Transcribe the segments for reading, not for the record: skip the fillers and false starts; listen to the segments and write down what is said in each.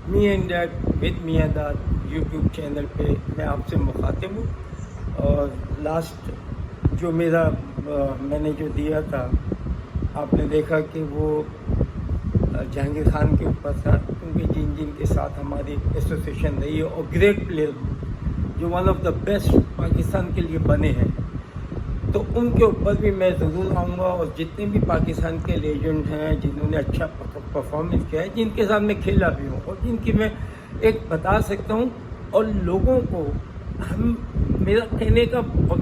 Me and did with میاں داد YouTube channel پہ میں آپ سے مخاطب ہوں. اور لاسٹ جو میرا میں نے جو دیا تھا آپ نے دیکھا کہ وہ جہانگیر خان کے اوپر تھا، کیونکہ جن کے ساتھ ہماری ایسوسیشن رہی ہے اور گریٹ پلیئر جو one of the best Pakistan کے لیے بنے ہیں، تو ان کے اوپر بھی میں ضرور آؤں گا. اور جتنے بھی پاکستان کے لیجنڈ ہیں جنہوں نے اچھا پرفارمنس کیا ہے، جن کے ساتھ میں کھیلا بھی ہوں اور جن کی میں ایک بتا سکتا ہوں. اور لوگوں کو میرا کہنے کا اور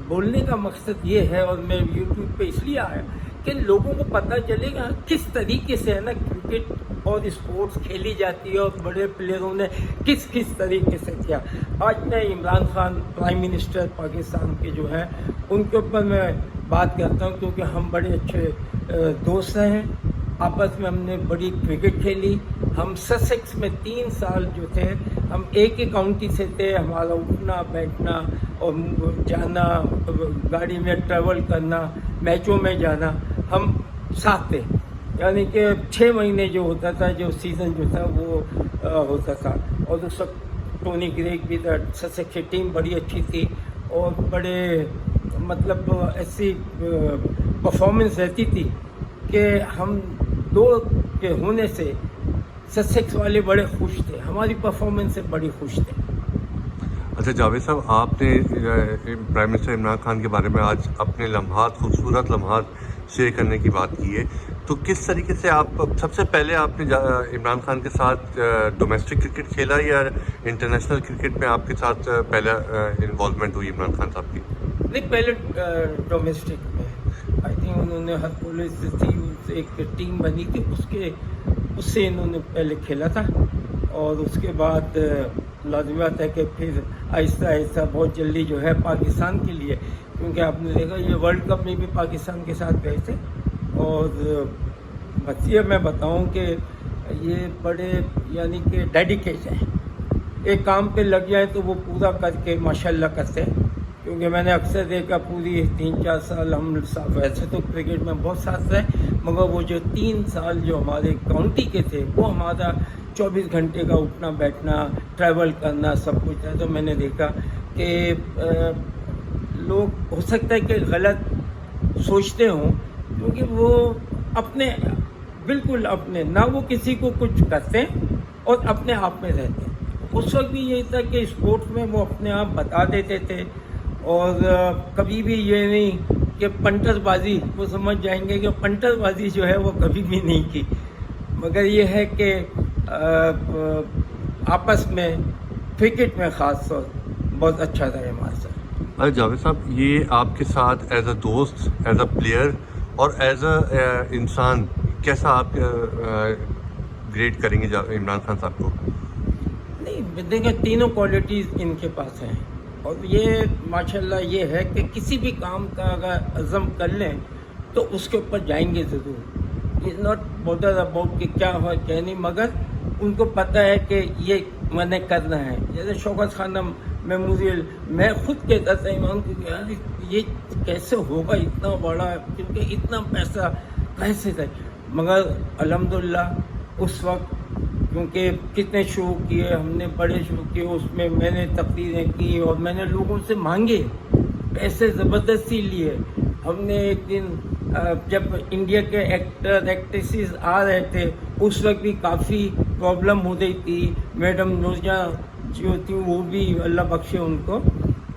بولنے کا مقصد یہ ہے، اور میں یوٹیوب پہ اس لیے آیا کہ لوگوں کو پتہ چلے گا کس طریقے سے ہے نا کرکٹ اور اسپورٹس کھیلی جاتی ہے اور بڑے پلیئروں نے کس طریقے سے کیا. آج میں عمران خان پرائم منسٹر پاکستان کے جو ہیں ان کے اوپر میں بات کرتا ہوں، کیونکہ ہم بڑے اچھے دوست ہیں. آپس میں ہم نے بڑی کرکٹ کھیلی. ہم سسیکس میں 3 سال جو تھے ہم ایک ہی کاؤنٹی سے تھے. ہمارا اٹھنا بیٹھنا اور جانا، گاڑی میں ٹریول کرنا، میچوں میں جانا، ہم ساتھ تھے. یعنی کہ 6 مہینے جو ہوتا تھا، جو سیزن جو تھا وہ ہوتا تھا. اور اس وقت ٹونی گریگ بھی تھا. سسیکس کی ٹیم بڑی اچھی تھی اور بڑے مطلب ایسی پرفارمنس رہتی تھی کہ ہم دو کے ہونے سے سسیکس والے بڑے خوش تھے، ہماری پرفارمنس سے بڑی خوش تھے. اچھا جاوید صاحب، آپ نے پرائم منسٹر عمران خان کے بارے میں آج اپنے لمحات، خوبصورت لمحات شیئر کرنے کی بات کی ہے، تو کس طریقے سے آپ سب سے پہلے آپ نے عمران خان کے ساتھ ڈومیسٹک کرکٹ کھیلا یا انٹرنیشنل کرکٹ میں آپ کے ساتھ پہلا انوالومنٹ ہوئی عمران خان صاحب کی؟ نہیں، پہلے ڈومیسٹک میں آئی تھنک انہوں نے ہر کالج سے تھی ایک ٹیم بنی تھی، اس سے انہوں نے پہلے کھیلا تھا. اور اس کے بعد لازمات ہے کہ پھر آہستہ آہستہ بہت جلدی جو ہے پاکستان کے لیے، کیونکہ آپ نے دیکھا یہ ورلڈ کپ میں بھی پاکستان کے ساتھ گئے تھے. اور بس یہ میں بتاؤں کہ یہ بڑے یعنی کہ ڈیڈیکیشن ہے، ایک کام پہ لگ جائے تو وہ پورا کر کے ماشاءاللہ کرتے ہیں. کیونکہ میں نے اکثر دیکھا پوری 3-4 سال ہم ویسے تو کرکٹ میں بہت ساتھ رہے، مگر وہ جو 3 سال جو ہمارے کاؤنٹی کے تھے وہ ہمارا 24 گھنٹے کا اٹھنا بیٹھنا، ٹریول کرنا، سب کچھ ہے. تو میں نے دیکھا کہ لوگ ہو سکتا ہے کہ غلط سوچتے ہوں، کیونکہ وہ اپنے بالکل اپنے نہ وہ کسی کو کچھ کرتے اور اپنے آپ میں رہتے. اس وقت بھی یہی تھا کہ اسپورٹس میں وہ اپنے آپ بتا دیتے تھے. اور کبھی بھی یہ نہیں کہ پنٹر بازی، وہ سمجھ جائیں گے کہ پنٹر بازی جو ہے وہ کبھی بھی نہیں کی. مگر یہ ہے کہ آپس میں کرکٹ میں خاص طور بہت اچھا رہا ہمارے ساتھ. ارے جاوید صاحب، یہ آپ کے ساتھ ایز اے دوست، ایز اے پلیئر اور ایز اے انسان کیسا آپ گریڈ کریں گے عمران خان صاحب کو؟ نہیں دیکھیں، تینوں کوالٹیز ان کے پاس ہیں. اور یہ ماشاءاللہ یہ ہے کہ کسی بھی کام کا اگر عزم کر لیں تو اس کے اوپر جائیں گے ضرور. اٹس ناٹ بادر اباؤٹ کہ کیا ہوا کیا نہیں، مگر ان کو پتہ ہے کہ یہ میں نے کرنا ہے. جیسے شوکت خانم میموریل، میں خود کہتا تھا ایمان کو کہ یار یہ کیسے ہوگا اتنا بڑا، کیونکہ اتنا پیسہ کیسے تھا. مگر الحمدللہ اس وقت کیونکہ کتنے شو کیے ہم نے، بڑے شو کیے، اس میں میں نے تقریریں کی اور میں نے لوگوں سے مانگے پیسے، زبردستی لیے. ہم نے ایک دن جب انڈیا کے ایکٹر ایکٹریسز آ رہے تھے اس وقت بھی کافی پرابلم ہو رہی تھی. میڈم نورجہاں جو تھی وہ بھی اللہ بخشے ان کو،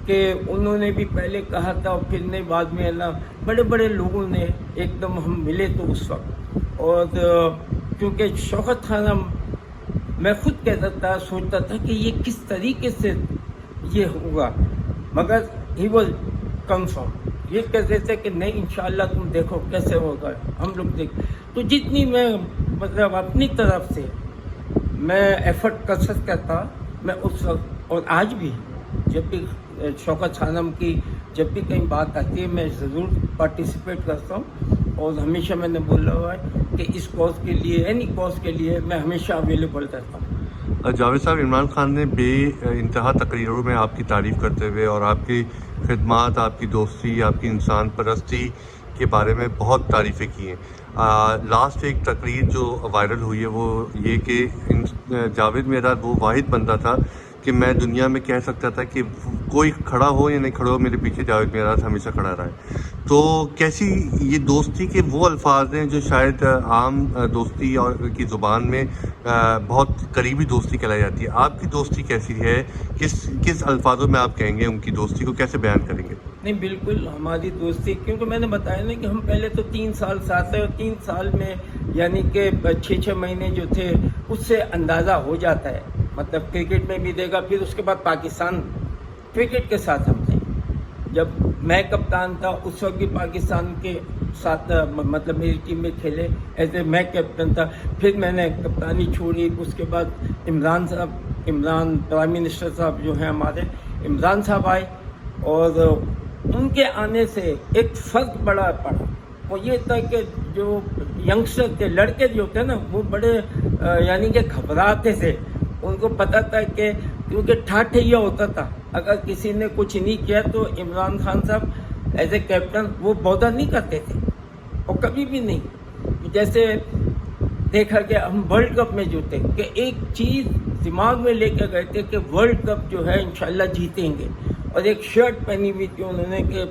کہ انہوں نے بھی پہلے کہا تھا اور پھر نے بعد میں اللہ بڑے بڑے لوگوں نے ایک دم ہم ملے تو اس وقت. اور کیونکہ شوکت خانم میں خود کہتا تھا، سوچتا تھا کہ یہ کس طریقے سے یہ ہوگا، مگر ہی واز کنفرم. یہ کہتے تھے کہ نہیں انشاءاللہ تم دیکھو کیسے ہوگا، ہم لوگ دیکھ. تو جتنی میں مطلب اپنی طرف سے میں ایفرٹ کثرت کرتا میں اس وقت، اور آج بھی جب بھی شوکت خانم کی جب بھی کہیں بات آتی ہے میں ضرور پارٹیسپیٹ کرتا ہوں. اور ہمیشہ میں نے بولا ہوا ہے کہ اس کاز کے لیے، اینی کاز کے لیے میں ہمیشہ اویلیبل رہتا ہوں. جاوید صاحب، عمران خان نے بے انتہا تقریروں میں آپ کی تعریف کرتے ہوئے اور آپ کی خدمات، آپ کی دوستی، آپ کی انسان پرستی کے بارے میں بہت تعریفیں کی ہیں. لاسٹ ایک تقریر جو وائرل ہوئی ہے وہ یہ کہ جاوید میرداد وہ واحد بندہ تھا کہ میں دنیا میں کہہ سکتا تھا کہ کوئی کھڑا ہو یا نہیں کھڑا ہو میرے پیچھے جاوید میرداد ہمیشہ کھڑا رہا ہے. تو کیسی یہ دوستی کے وہ الفاظ ہیں جو شاید عام دوستی اور کی زبان میں بہت قریبی دوستی کہلائی جاتی ہے. آپ کی دوستی کیسی ہے؟ کس الفاظوں میں آپ کہیں گے ان کی دوستی کو کیسے بیان کریں گے؟ نہیں بالکل ہماری دوستی، کیونکہ میں نے بتایا نا کہ ہم پہلے تو 3 سال ساتھ تھے، اور 3 سال میں یعنی کہ 6 مہینے جو تھے اس سے اندازہ ہو جاتا ہے. مطلب کرکٹ میں بھی دیکھا، پھر اس کے بعد پاکستان کرکٹ کے ساتھ ہم تھے. جب میں کپتان تھا اس وقت بھی پاکستان کے ساتھ مطلب میری ٹیم میں کھیلے، ایسے میں کیپٹن تھا. پھر میں نے کپتانی چھوڑی، اس کے بعد عمران پرائم منسٹر صاحب جو ہیں ہمارے، عمران صاحب آئے، اور ان کے آنے سے ایک فرق بڑا پڑا. وہ یہ تھا کہ جو ینگسٹر تھے، لڑکے جو تھے نا، وہ بڑے یعنی کہ گھبراتے تھے. ان کو پتہ تھا کہ کیونکہ ٹھاٹھیا ہوتا تھا، اگر کسی نے کچھ نہیں کیا تو عمران خان صاحب ایز اے کیپٹن وہ بودر نہیں کرتے تھے، اور کبھی بھی نہیں. جیسے دیکھا کہ ہم ورلڈ کپ میں جو تھے کہ ایک چیز دماغ میں لے کے گئے تھے کہ ورلڈ کپ جو ہے انشاءاللہ جیتیں گے، اور ایک شرٹ پہنی ہوئی تھی انہوں نے کہ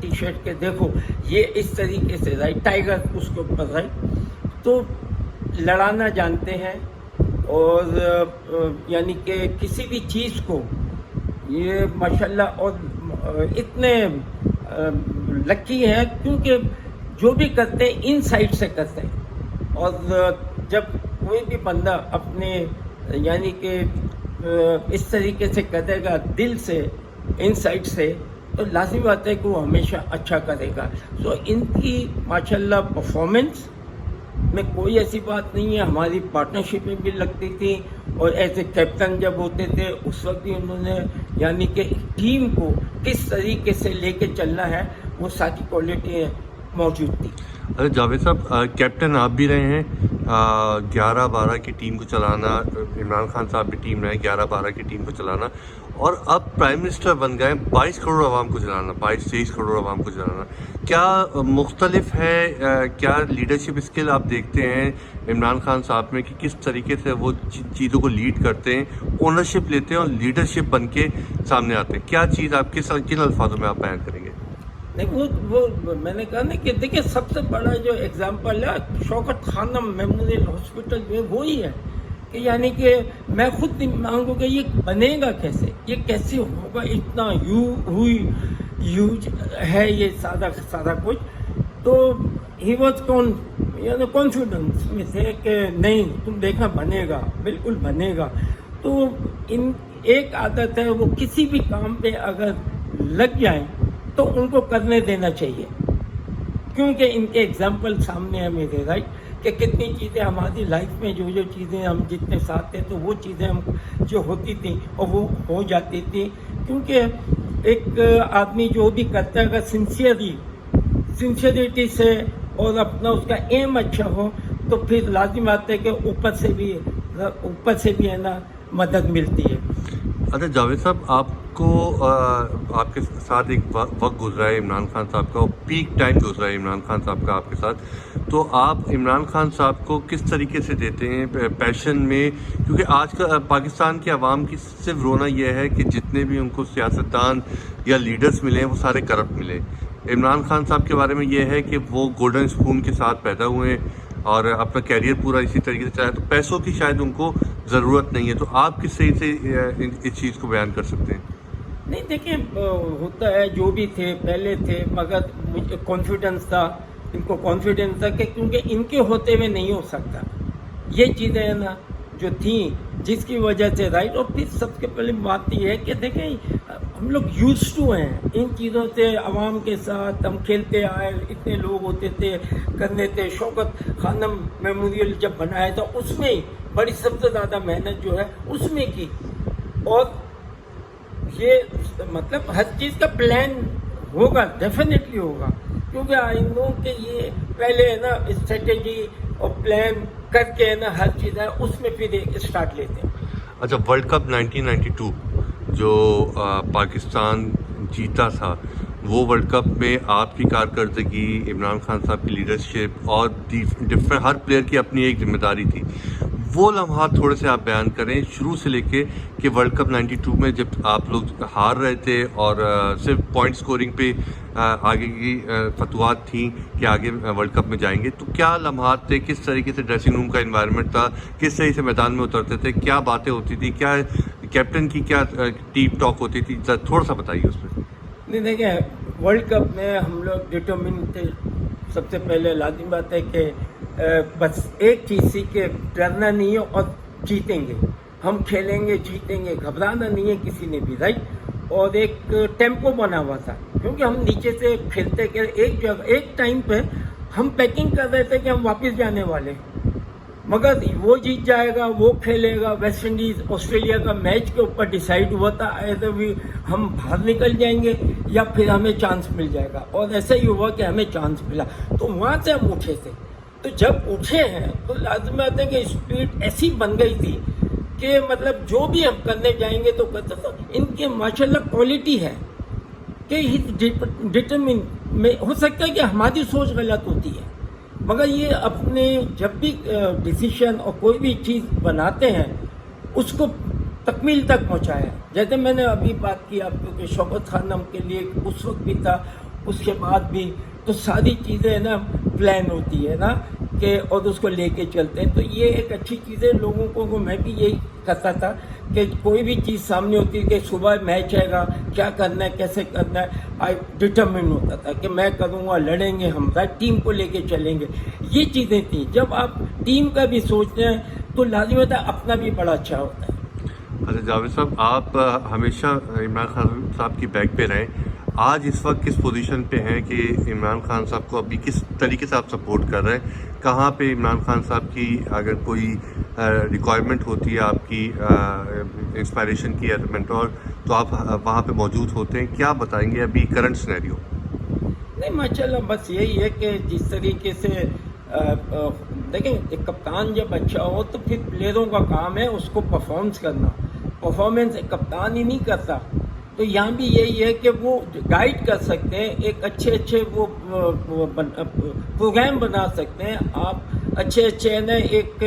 ٹی شرٹ کے دیکھو یہ اس طریقے سے رائٹ ٹائیگر اس کے اوپر رائٹ. تو لڑانا جانتے ہیں، اور یعنی کہ کسی بھی چیز کو یہ ماشاءاللہ، اور اتنے لکی ہیں کیونکہ جو بھی کرتے ہیں ان سائڈ سے کرتے ہیں. اور جب کوئی بھی بندہ اپنے یعنی کہ اس طریقے سے کرے گا دل سے، ان سائڈ سے، تو لازمی بات ہے کہ وہ ہمیشہ اچھا کرے گا. سو ان کی ماشاءاللہ پرفارمنس میں کوئی ایسی بات نہیں ہے. ہماری پارٹنرشپ میں بھی لگتی تھی، اور ایسے کیپٹن جب ہوتے تھے اس وقت بھی انہوں نے یعنی کہ ٹیم کو کس طریقے سے لے کے چلنا ہے وہ ساری کوالٹی موجود تھی. ارے جاوید صاحب، کیپٹن آپ بھی رہے ہیں، 11-12 کی ٹیم کو چلانا، عمران خان صاحب بھی ٹیم رہے 11-12 کی ٹیم کو چلانا، اور اب پرائم منسٹر بن گئے 22 کروڑ عوام کو چلانا، 22-23 کروڑ عوام کو چلانا. کیا مختلف ہے؟ کیا لیڈرشپ اسکل آپ دیکھتے ہیں عمران خان صاحب میں کہ کس طریقے سے وہ چیزوں کو لیڈ کرتے ہیں، اونرشپ لیتے ہیں اور لیڈرشپ بن کے سامنے آتے ہیں؟ کیا چیز آپ کن الفاظوں میں آپ بیان کریں گے؟ نہیں وہ میں نے کہا نا کہ دیکھیں سب سے بڑا جو ایگزامپل ہے شوکت خانم میموریل ہاسپٹل میں وہی ہے کہ یعنی کہ میں خود مانگوں کہ یہ بنے گا کیسے، یہ کیسے ہوگا، اتنا یوج ہے یہ سارا کچھ. تو ہی واز کانفیڈنس میں تھے کہ نہیں تم دیکھنا بنے گا، بالکل بنے گا. تو ان ایک عادت ہے، وہ کسی بھی کام پہ اگر لگ جائیں تو ان کو کرنے دینا چاہیے، کیونکہ ان کے ایگزامپل سامنے ہیں میرے، رائٹ، کہ کتنی چیزیں ہماری لائف میں جو چیزیں ہم جتنے ساتھ تھے تو وہ چیزیں ہم جو ہوتی تھیں اور وہ ہو جاتی تھیں. کیونکہ ایک آدمی جو بھی کرتا ہے اگر سنسیئرٹی سے اور اپنا اس کا ایم اچھا ہو تو پھر لازم آتا ہے کہ اوپر سے بھی ہے نا مدد ملتی ہے. اچھا جاوید صاحب، آپ کو آپ کے ساتھ ایک وقت گزرا ہے عمران خان صاحب کا، اور پیک ٹائم گزرا ہے عمران خان صاحب کا آپ کے ساتھ، تو آپ عمران خان صاحب کو کس طریقے سے دیتے ہیں پیشن میں؟ کیونکہ آج کا پاکستان کی عوام کی صرف رونا یہ ہے کہ جتنے بھی ان کو سیاستدان یا لیڈرز ملے ہیں وہ سارے کرپٹ ملے. عمران خان صاحب کے بارے میں یہ ہے کہ وہ گولڈن اسپون کے ساتھ پیدا ہوئے ہیں اور اپنا کیریئر پورا اسی طریقے سے چاہے، تو پیسوں کی شاید ان کو ضرورت نہیں ہے. تو آپ کس صحیح سے اس چیز کو بیان کر سکتے ہیں؟ نہیں دیکھیں، ہوتا ہے جو بھی تھے پہلے تھے، مگر مجھے کانفیڈنس تھا، ان کو کانفیڈنس تھا کہ کیونکہ ان کے ہوتے ہوئے نہیں ہو سکتا. یہ چیزیں ہیں نا جو تھیں جس کی وجہ سے، رائٹ. اور پھر سب سے پہلے بات یہ ہے کہ دیکھیں ہم لوگ یوز ٹو ہیں ان چیزوں سے، عوام کے ساتھ ہم کھیلتے آئے، اتنے لوگ ہوتے تھے کرنے تھے. شوکت خانم میموریل جب بنایا تھا اس میں بڑی سب سے زیادہ محنت جو ہے اس میں کی، اور یہ مطلب ہر چیز کا پلان ہوگا، ڈیفینیٹلی ہوگا، کیونکہ آئی نو کہ یہ پہلے ہے نا اسٹریٹجی اور پلان کر کے ہے نا ہر چیز ہے اس میں پھر اسٹارٹ لیتے ہیں. اچھا، ورلڈ کپ 1992 جو پاکستان جیتا تھا، وہ ورلڈ کپ میں آپ کی کارکردگی، عمران خان صاحب کی لیڈرشپ اور ڈفرینٹ ہر پلیئر کی اپنی ایک ذمہ داری تھی، وہ لمحات تھوڑے سے آپ بیان کریں شروع سے لے کے کہ ورلڈ کپ 92 میں جب آپ لوگ ہار رہے تھے اور صرف پوائنٹ سکورنگ پہ آگے کی فتوحات تھیں کہ آگے ورلڈ کپ میں جائیں گے، تو کیا لمحات تھے، کس طریقے سے ڈریسنگ روم کا انوائرمنٹ تھا، کس طریقے سے میدان میں اترتے تھے، کیا باتیں ہوتی تھیں، کیا کیپٹن کی کیا ٹیم ٹاک ہوتی تھی، تھوڑا سا بتائیے اس میں۔ نہیں دیکھیں، ورلڈ کپ میں ہم لوگ ڈٹرمن تھے. سب سے پہلے لازمی بات ہے کہ بس ایک چیز تھی کہ ڈرنا نہیں ہے اور جیتیں گے، ہم کھیلیں گے جیتیں گے، گھبرانا نہیں ہے کسی نے بھی، رائٹ. اور ایک ٹیمپو بنا ہوا تھا کیونکہ ہم نیچے سے کھیلتے کہ ایک جگہ ایک ٹائم پہ ہم پیکنگ کر رہے تھے کہ ہم واپس جانے والے، مگر وہ جیت جائے گا، وہ کھیلے گا. ویسٹ انڈیز آسٹریلیا کا میچ کے اوپر ڈیسائیڈ ہوا تھا ایسے بھی ہم باہر نکل جائیں گے یا پھر ہمیں چانس مل جائے گا، اور ایسا ہی ہوا کہ ہمیں چانس ملا. تو وہاں سے ہم اٹھے تھے. تو جب اٹھے ہیں تو لازمات ہے کہ اسپیڈ ایسی بن گئی تھی کہ مطلب جو بھی ہم کرنے جائیں گے تو کرتے تھے. ان کے ماشاءاللہ کوالٹی ہے کہ ڈٹرمن میں ہو سکتا ہے کہ ہماری سوچ غلط ہوتی ہے، مگر یہ اپنے جب بھی ڈیسیشن اور کوئی بھی چیز بناتے ہیں اس کو تکمیل تک پہنچایا. جیسے میں نے ابھی بات کی آپ کو کہ شوکت خانم کے لیے اس وقت بھی تھا، اس کے بعد بھی، تو ساری چیزیں نا پلان ہوتی ہے نا کہ اور اس کو لے کے چلتے ہیں. تو یہ ایک اچھی چیز ہے لوگوں کو. میں بھی یہی کرتا تھا کہ کوئی بھی چیز سامنے ہوتی ہے کہ صبح میچ آئے گا، کیا کرنا ہے، کیسے کرنا ہے، ڈٹرمن ہوتا تھا کہ میں کروں گا، لڑیں گے ہم، ٹیم کو لے کے چلیں گے. یہ چیزیں تھیں. جب آپ ٹیم کا بھی سوچتے ہیں تو لازمی ہوتا ہے اپنا بھی بڑا اچھا ہوتا ہے. اچھا جاوید صاحب، آپ ہمیشہ عمران خان صاحب کی بیک پہ رہیں. آج اس وقت کس پوزیشن پہ ہیں کہ عمران خان صاحب کو ابھی کس طریقے سے آپ سپورٹ کر رہے ہیں؟ کہاں پہ عمران خان صاحب کی اگر کوئی ریکوائرمنٹ ہوتی ہے آپ کی انسپائریشن کی ایز اے مینٹور تو آپ وہاں پہ موجود ہوتے ہیں؟ کیا بتائیں گے ابھی کرنٹ سینیریو؟ نہیں ماشاءاللہ بس یہی ہے کہ جس طریقے سے دیکھیں ایک کپتان جب اچھا ہو تو پھر پلیئروں کا کام ہے اس کو پرفارمنس کرنا. پرفارمنس ایک کپتان ہی نہیں کرتا. تو یہاں بھی یہی ہے کہ وہ گائیڈ کر سکتے ہیں، ایک اچھے وہ پروگرام بنا سکتے ہیں آپ، اچھے نا ایک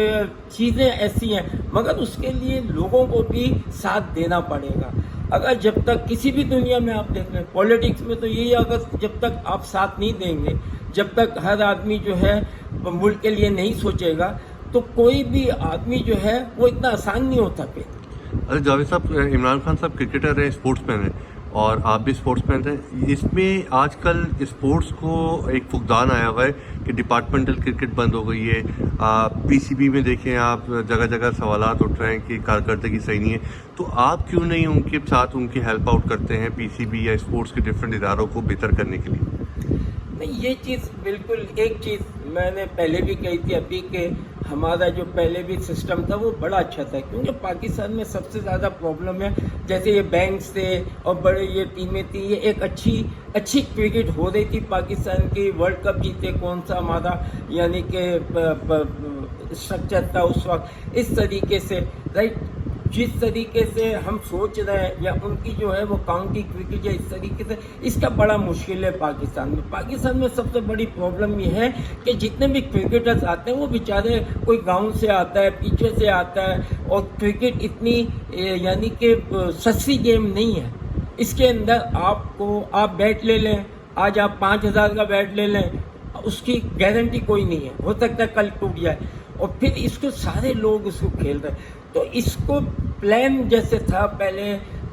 چیزیں ایسی ہیں، مگر اس کے لیے لوگوں کو بھی ساتھ دینا پڑے گا. اگر جب تک کسی بھی دنیا میں آپ دیکھ لیں، پولیٹکس میں تو یہی، اگر جب تک آپ ساتھ نہیں دیں گے، جب تک ہر آدمی جو ہے ملک کے لیے نہیں سوچے گا تو کوئی بھی آدمی جو ہے وہ اتنا آسان نہیں ہوتا. پھر ارے جاوید صاحب، عمران خان صاحب کرکٹر ہیں، اسپورٹس مین ہیں اور آپ بھی اسپورٹس مین ہیں. اس میں آج کل اسپورٹس کو ایک فقدان آیا ہوا ہے کہ ڈپارٹمنٹل کرکٹ بند ہو گئی ہے. پی سی بی میں دیکھیں آپ، جگہ جگہ سوالات اٹھ رہے ہیں کہ کارکردگی صحیح نہیں ہے. تو آپ کیوں نہیں ان کے ساتھ ان کی ہیلپ آؤٹ کرتے ہیں پی سی بی یا اسپورٹس کے ڈفرینٹ اداروں کو بہتر کرنے کے لیے؟ نہیں، یہ چیز بالکل، ایک چیز میں نے پہلے بھی کہی تھی ابھی کہ ہمارا جو پہلے بھی سسٹم تھا وہ بڑا اچھا تھا، کیونکہ پاکستان میں سب سے زیادہ پرابلم ہے جیسے یہ بینکس تھے اور بڑے یہ ٹیمیں تھیں، یہ ایک اچھی کرکٹ ہو رہی تھی پاکستان کی. ورلڈ کپ جیتے کون سا ہمارا یعنی کہ اسٹرکچر تھا اس وقت، اس طریقے سے، رائٹ. جس طریقے سے ہم سوچ رہے ہیں یا ان کی جو ہے وہ کاؤنٹی کرکٹ یا اس طریقے سے، اس کا بڑا مشکل ہے پاکستان میں. پاکستان میں سب سے بڑی پرابلم یہ ہے کہ جتنے بھی کرکٹرز آتے ہیں وہ بیچارے کوئی گاؤں سے آتا ہے، پیچھے سے آتا ہے، اور کرکٹ اتنی یعنی کہ سستی گیم نہیں ہے. اس کے اندر آپ بیٹ لے لیں، آج آپ 5,000 کا بیٹ لے لیں، اس کی گارنٹی کوئی نہیں ہے، ہو سکتا ہے کل ٹوٹ جائے. اور پھر اس کو سارے لوگ اس کو کھیل رہے ہیں. تو اس کو پلان جیسے تھا پہلے،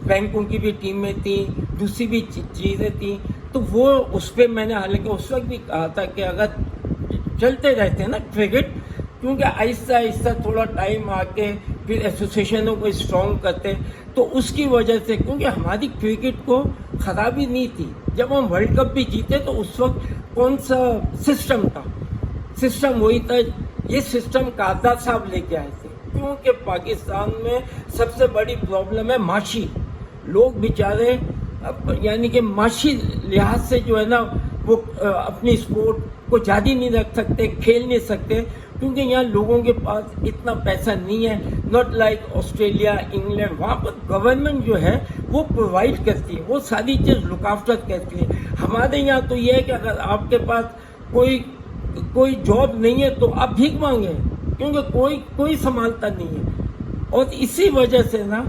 بینکوں کی بھی ٹیمیں تھیں، دوسری بھی چیزیں تھیں، تو وہ اس پہ میں نے حالانکہ اس وقت بھی کہا تھا کہ اگر چلتے رہتے ہیں نا کرکٹ، کیونکہ آہستہ آہستہ تھوڑا ٹائم آ کے پھر ایسوسیشنوں کو اسٹرانگ کرتے، تو اس کی وجہ سے، کیونکہ ہماری کرکٹ کو خرابی نہیں تھی. جب ہم ورلڈ کپ بھی جیتے تو اس وقت کون سا سسٹم تھا؟ سسٹم وہی تھا. یہ سسٹم کارزا صاحب لے کے آئے تھے، کیونکہ پاکستان میں سب سے بڑی پرابلم ہے معاشی. لوگ بیچارے یعنی کہ معاشی لحاظ سے جو ہے نا وہ اپنی اسپورٹ کو جاری نہیں رکھ سکتے، کھیل نہیں سکتے. کیونکہ یہاں لوگوں کے پاس اتنا پیسہ نہیں ہے. ناٹ لائک آسٹریلیا, انگلینڈ, وہاں پر گورنمنٹ جو ہے وہ پرووائڈ کرتی ہے, وہ ساری چیز لک آفٹر کرتی ہے. ہمارے یہاں تو یہ ہے کہ اگر آپ کے پاس کوئی جاب نہیں ہے تو آپ بھیک مانگیں, کیونکہ کوئی سنبھالتا نہیں ہے. اور اسی وجہ سے نا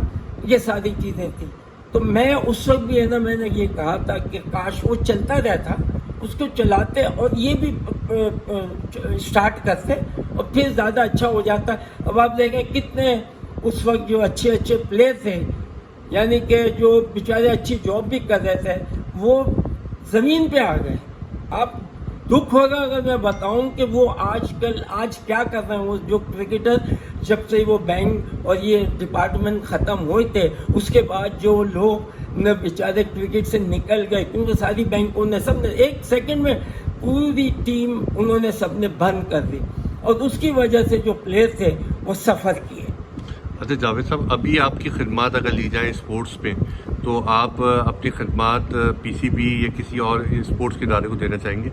یہ ساری چیزیں تھیں. تو میں اس وقت بھی ہے نا, میں نے یہ کہا تھا کہ کاش وہ چلتا رہتا, اس کو چلاتے اور یہ بھی اسٹارٹ کرتے اور پھر زیادہ اچھا ہو جاتا. اب آپ دیکھیں کتنے اس وقت جو اچھے پلیئر تھے, یعنی کہ جو بیچارے اچھی جاب بھی کر رہے تھے, وہ زمین پہ آ گئے. آپ دکھ ہوگا اگر میں بتاؤں کہ وہ آج کیا کر رہے ہیں. وہ جو کرکٹر جب سے وہ بینک اور یہ ڈپارٹمنٹ ختم ہوئے تھے, اس کے بعد جو لوگ نے بیچارے کرکٹ سے نکل گئے, کیونکہ ساری بینکوں نے سب نے ایک سیکنڈ میں پوری ٹیم انہوں نے سب نے بند کر دی, اور اس کی وجہ سے جو پلیئر تھے وہ سفر کیے. اچھا جاوید صاحب, ابھی آپ کی خدمات اگر لی جائیں اسپورٹس میں, تو آپ اپنی خدمات پی سی بی یا کسی اور اسپورٹس کے ادارے کو دینا چاہیں گے؟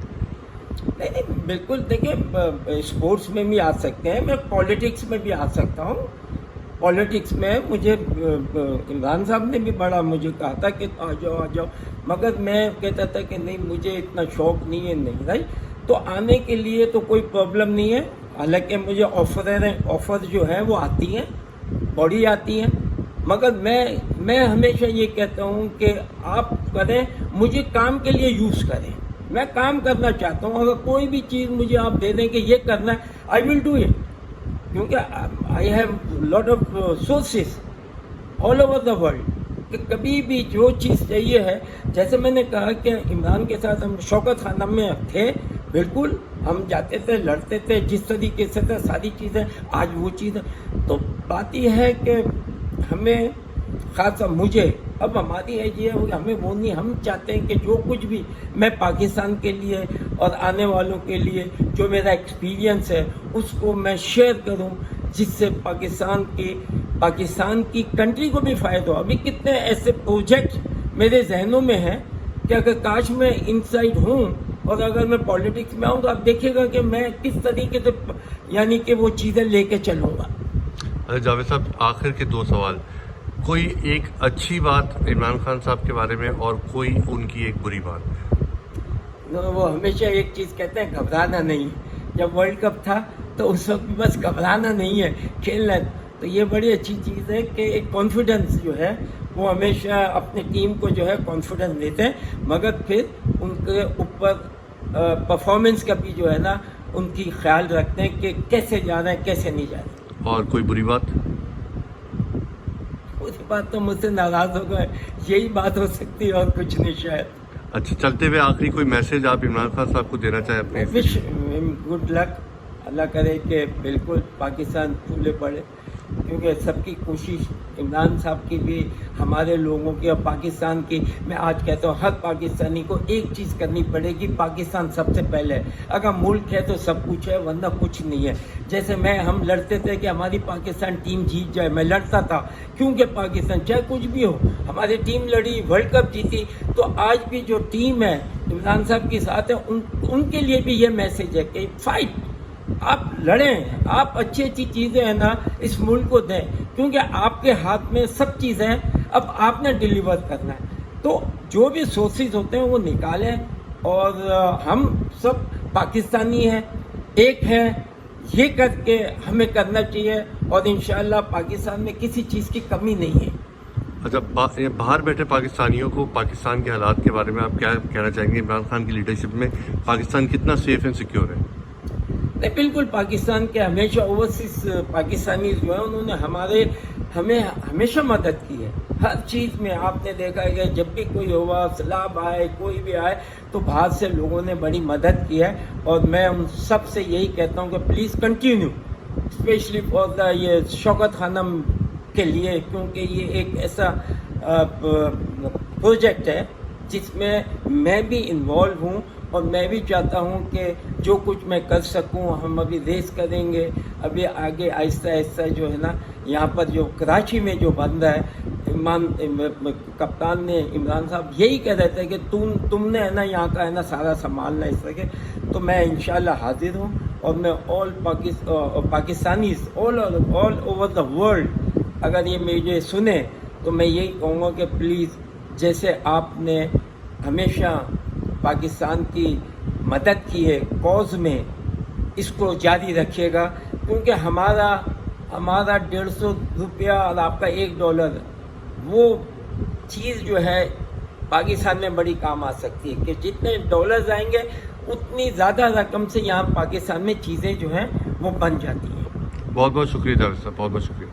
نہیں, بالکل. دیکھیں, اسپورٹس میں بھی آ سکتے ہیں, میں پالیٹکس میں بھی آ سکتا ہوں. پالیٹکس میں مجھے عمران صاحب نے بھی بڑا مجھے کہا تھا کہ آ جاؤ, مگر میں کہتا تھا کہ نہیں, مجھے اتنا شوق نہیں ہے. نہیں بھائی, تو آنے کے لیے تو کوئی پرابلم نہیں ہے. حالانکہ مجھے آفر جو ہے وہ آتی ہیں, بڑی آتی ہیں, مگر میں ہمیشہ یہ کہتا ہوں کہ آپ کریں, مجھے کام کے لیے یوز کریں. میں کام کرنا چاہتا ہوں. اگر کوئی بھی چیز مجھے آپ دے دیں کہ یہ کرنا ہے, آئی ول ڈو اٹ, کیونکہ I have lot of sources all over the world, کہ کبھی بھی جو چیز چاہیے ہے. جیسے میں نے کہا کہ عمران کے ساتھ ہم شوکت خانم میں تھے, بالکل ہم جاتے تھے, لڑتے تھے, جس طریقے سے تھا ساری چیزیں, آج وہ چیزیں. تو بات یہ ہے کہ ہمیں خاصا مجھے اب ہماری ایج یہ ہے, ہمیں وہ نہیں, ہم چاہتے ہیں کہ جو کچھ بھی میں پاکستان کے لیے اور آنے والوں کے لیے جو میرا ایکسپیرینس ہے اس کو میں شیئر کروں, جس سے پاکستان کی کنٹری کو بھی فائدہ ہو. ابھی کتنے ایسے پروجیکٹ میرے ذہنوں میں ہیں کہ اگر کاش میں انسائڈ ہوں اور اگر میں پالیٹکس میں آؤں تو آپ دیکھیے گا کہ میں کس طریقے سے یعنی کہ وہ چیزیں لے کے چلوں گا. جاوید صاحب, آخر کے 2 سوال. کوئی ایک اچھی بات عمران خان صاحب کے بارے میں اور کوئی ان کی ایک بری بات؟ وہ ہمیشہ ایک چیز کہتے ہیں, گھبرانا نہیں. جب ورلڈ کپ تھا تو اس وقت بھی بس گھبرانا نہیں ہے, کھیلنا. تو یہ بڑی اچھی چیز ہے کہ ایک کانفیڈنس جو ہے وہ ہمیشہ اپنی ٹیم کو جو ہے کانفیڈنس دیتے ہیں, مگر پھر ان کے اوپر پرفارمنس کا بھی جو ہے نا ان کی خیال رکھتے ہیں کہ کیسے جانا ہے کیسے نہیں جانا. اور کوئی بری بات؟ اس بات تو مجھ سے ناراض ہو گئے, یہی بات ہو سکتی ہے اور کچھ نہیں شاید. اچھا, چلتے ہوئے آخری کوئی میسج آپ عمران خان صاحب کو دینا چاہیں اپنے؟ وش گڈ لک, اللہ کرے کہ بالکل پاکستان پھولے پڑے, کیونکہ سب کی کوشش, عمران صاحب کی بھی, ہمارے لوگوں کی اور پاکستان کی. میں آج کہتا ہوں ہر پاکستانی کو ایک چیز کرنی پڑے گی, پاکستان سب سے پہلے. اگر ملک ہے تو سب کچھ ہے, ورنہ کچھ نہیں ہے. جیسے ہم لڑتے تھے کہ ہماری پاکستان ٹیم جیت جائے, میں لڑتا تھا کیونکہ پاکستان چاہے کچھ بھی ہو, ہماری ٹیم لڑی, ورلڈ کپ جیتی. تو آج بھی جو ٹیم ہے عمران صاحب کے ساتھ ہے, ان کے لیے بھی یہ میسج ہے کہ فائٹ, آپ لڑیں, آپ اچھی چیزیں ہیں نا اس ملک کو دیں, کیونکہ آپ کے ہاتھ میں سب چیزیں ہیں, اب آپ نے ڈیلیور کرنا ہے. تو جو بھی سورسز ہوتے ہیں وہ نکالیں, اور ہم سب پاکستانی ہیں, ایک ہیں, یہ کر کے ہمیں کرنا چاہیے, اور انشاءاللہ پاکستان میں کسی چیز کی کمی نہیں ہے. اچھا, باہر بیٹھے پاکستانیوں کو پاکستان کے حالات کے بارے میں آپ کیا کہنا چاہیں گے؟ عمران خان کی لیڈرشپ میں پاکستان کتنا سیف اینڈ سیکیور ہے؟ نہیں, بالکل پاکستان کے ہمیشہ اوورسیز پاکستانی جو ہیں انہوں نے ہمیں ہمیشہ مدد کی ہے ہر چیز میں. آپ نے دیکھا ہے کہ جب بھی کوئی ہوا, سیلاب آئے, کوئی بھی آئے, تو باہر سے لوگوں نے بڑی مدد کی ہے. اور میں ان سب سے یہی کہتا ہوں کہ پلیز کنٹینیو, اسپیشلی فار یہ شوکت خانم کے لیے, کیونکہ یہ ایک ایسا پروجیکٹ ہے جس میں بھی انوالو ہوں, اور میں بھی چاہتا ہوں کہ جو کچھ میں کر سکوں. ہم ابھی ریس کریں گے, ابھی آگے آہستہ آہستہ جو ہے نا, یہاں پر جو کراچی میں جو بند ہے, کپتان نے, عمران صاحب یہی کہہ رہے تھے کہ تم نے ہے نا یہاں کا ہے نا سارا سنبھالنا اس طرح کے. تو میں انشاءاللہ حاضر ہوں, اور میں all Pakistanis all over the world اگر یہ مجھے سنیں تو میں یہی کہوں گا کہ پلیز جیسے آپ نے ہمیشہ پاکستان کی مدد کی ہے کوز میں، اس کو جاری رکھیے گا، کیونکہ ہمارا 150 روپیہ اور آپ کا $1 وہ چیز جو ہے پاکستان میں بڑی کام آ سکتی ہے، کہ جتنے ڈالرز آئیں گے اتنی زیادہ رقم سے یہاں پاکستان میں چیزیں جو ہیں وہ بن جاتی ہیں۔ بہت بہت شکریہ جاوید صاحب، بہت بہت شکریہ۔